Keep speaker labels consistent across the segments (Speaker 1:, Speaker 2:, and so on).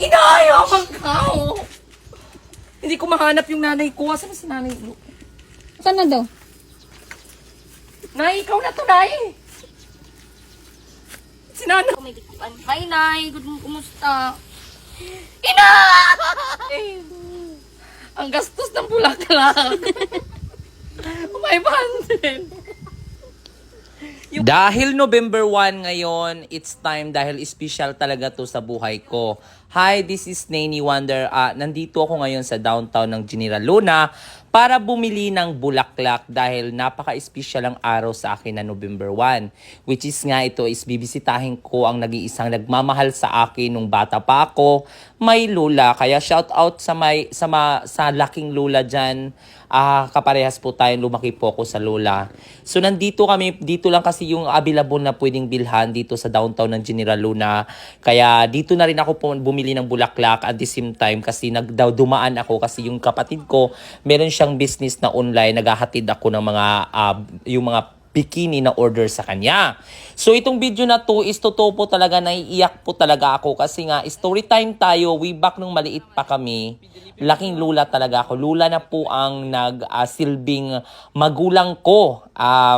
Speaker 1: Inayaman ka, oh. Hindi ko mahanap yung nanay ko. Asan si nanay ko?
Speaker 2: Saan na daw?
Speaker 1: Nay, ikaw na to, Nay. Si nanay. May dikuan. Bye, Nay. Good mo, kumusta? Ina! Ang gastos ng bulaklak. May bandin. Dahil November 1 ngayon, it's time dahil special talaga to sa buhay ko. Hi, this is Nani Wonder. Nandito ako ngayon sa downtown ng General Luna para bumili ng bulaklak dahil napaka-special ang araw sa akin na November 1. Which is nga ito is bibisitahin ko ang nag-iisang nagmamahal sa akin nung bata pa ako, may lula. Kaya shout out sa laking lula dyan. Kaparehas po tayo, lumaki po ako sa lola. So nandito kami, dito lang kasi yung available na pwedeng bilhan dito sa downtown ng General Luna. Kaya dito na rin ako bumili ng bulaklak at the same time kasi dumaan ako kasi yung kapatid ko, meron siyang business na online, naghahatid ako ng mga, yung mga bikini na order sa kanya. So itong video na to is totoo po talaga, naiiyak po talaga ako kasi nga story time tayo, way back nung maliit pa kami. Laking lula talaga ako. Lula na po ang nagsilbing magulang ko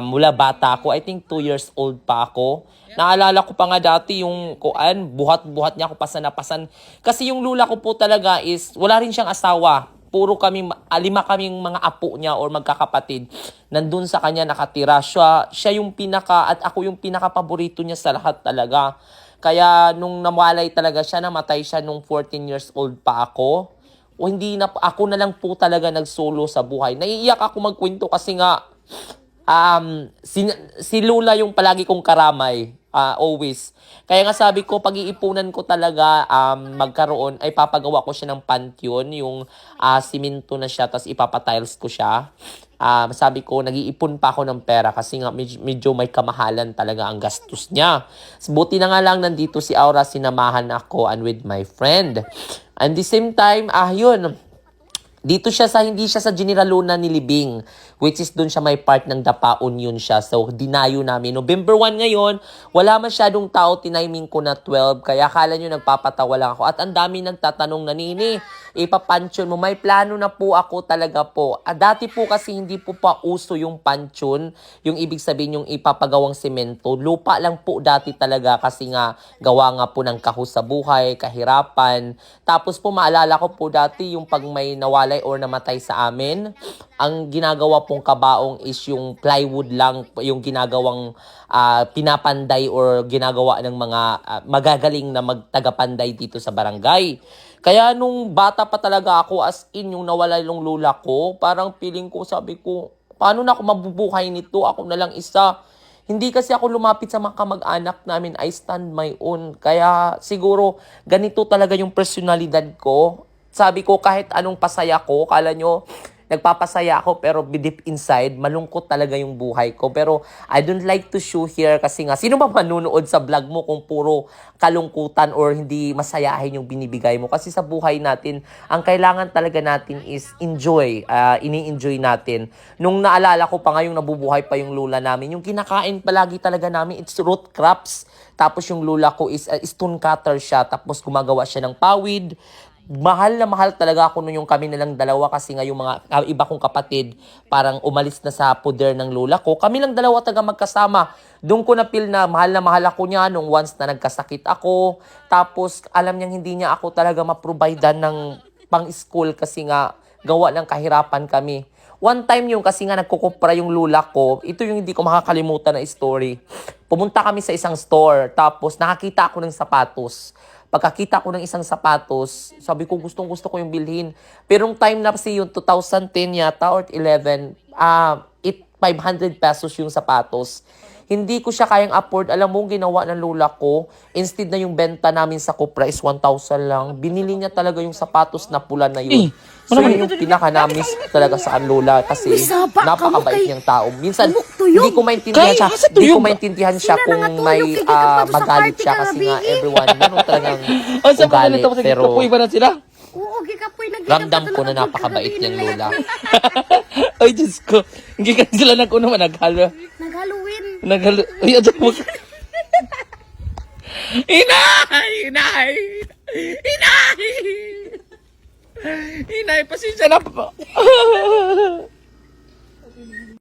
Speaker 1: mula bata ako. I think 2 years old pa ako. Naalala ko pa nga dati yung buhat-buhat niya ako pasanapasan. Kasi yung lula ko po talaga is wala rin siyang asawa. Puro kami, 5 kaming mga apo niya or magkakapatid. Nandun sa kanya nakatira. Siya yung at ako yung pinaka-paborito niya sa lahat talaga. Kaya nung nawalay talaga siya, namatay siya nung 14 years old pa ako. O hindi na, ako na lang po talaga nagsolo sa buhay. Naiiyak ako magkwento kasi nga, si Lola yung palagi kong karamay. Always. Kaya nga sabi ko, pag-iipunan ko talaga magkaroon, ay papagawa ko siya ng pantheon, yung simento na siya, tapos ipapatiles ko siya. Sabi ko, nag-iipon pa ako ng pera kasi nga medyo may kamahalan talaga ang gastos niya. Buti na nga lang nandito si Aura, sinamahan ako and with my friend. And the same time, yun, dito siya hindi siya sa General Luna nilibing, which is dun siya may part ng Dapaon yun siya. So, dinayo namin. November 1 ngayon, wala masyadong tao, tiniming ko na 12, kaya akala nyo nagpapatawa lang ako. At ang dami nagtatanong na, Nini, ipapansyon mo. May plano na po ako talaga po. Dati po kasi hindi po pa uso yung pansyon, yung ibig sabihin yung ipapagawang semento. Lupa lang po dati talaga kasi nga gawa nga po ng kahos sa buhay, kahirapan. Tapos po maalala ko po dati yung pag may nawala or namatay sa amin, ang ginagawa pong kabaong is yung plywood lang, yung ginagawang pinapanday or ginagawa ng mga magagaling na magtagapanday dito sa barangay. Kaya nung bata pa talaga ako, as in yung nawala yung lula ko, parang feeling ko, sabi ko, paano na ako mabubuhay nito? Ako na lang isa. Hindi kasi ako lumapit sa mga kamag-anak namin. I stand my own. Kaya siguro ganito talaga yung personalidad ko. Sabi ko, kahit anong pasaya ko, kala nyo, nagpapasaya ako, pero deep inside, malungkot talaga yung buhay ko. Pero I don't like to show here kasi nga, sino ba manunood sa vlog mo kung puro kalungkutan or hindi masayahin yung binibigay mo? Kasi sa buhay natin, ang kailangan talaga natin is enjoy. Ini-enjoy natin. Nung naalala ko pa nga yung nabubuhay pa yung lula namin, yung kinakain palagi talaga namin, it's root crops. Tapos yung lula ko is stone cutter siya. Tapos gumagawa siya ng pawid. Mahal na mahal talaga ako nung yung kami nalang dalawa kasi nga yung mga iba kong kapatid parang umalis na sa poder ng lola ko. Kami lang dalawa taga magkasama. Doon ko na-feel na mahal ako niya nung once na nagkasakit ako. Tapos alam niyang hindi niya ako talaga ma-providean ng pang-school kasi nga gawa ng kahirapan kami. One time yung kasi nga nagkukupra yung lula ko. Ito yung hindi ko makakalimutan na story. Pumunta kami sa isang store tapos nakakita ako ng sapatos. Pagkakita ko ng isang sapatos, sabi ko gustong gusto ko yung bilhin. Pero yung time na kasi yung 2010 yata or 11, 500 pesos yung sapatos. Hindi ko siya kayang afford. Alam mo, ginawa ng lola ko, instead na yung benta namin sa Cupra is 1,000 lang, binili niya talaga yung sapatos na pula na yun. So yun yung pinaka-namis talaga sa lola kasi napakabait niyang tao. Minsan, hindi ko maintindihan siya kung may magalit siya kasi nga everyone, ganun talagang ugali. Pero ramdam ko na napakabait niyang lola.
Speaker 3: Ay, Diyos ko. Hindi ka sila nag-una
Speaker 2: Nag-Halloween.
Speaker 3: Ay, adyan mo. Inay! Inay! Inay! Inay, pasensya na po.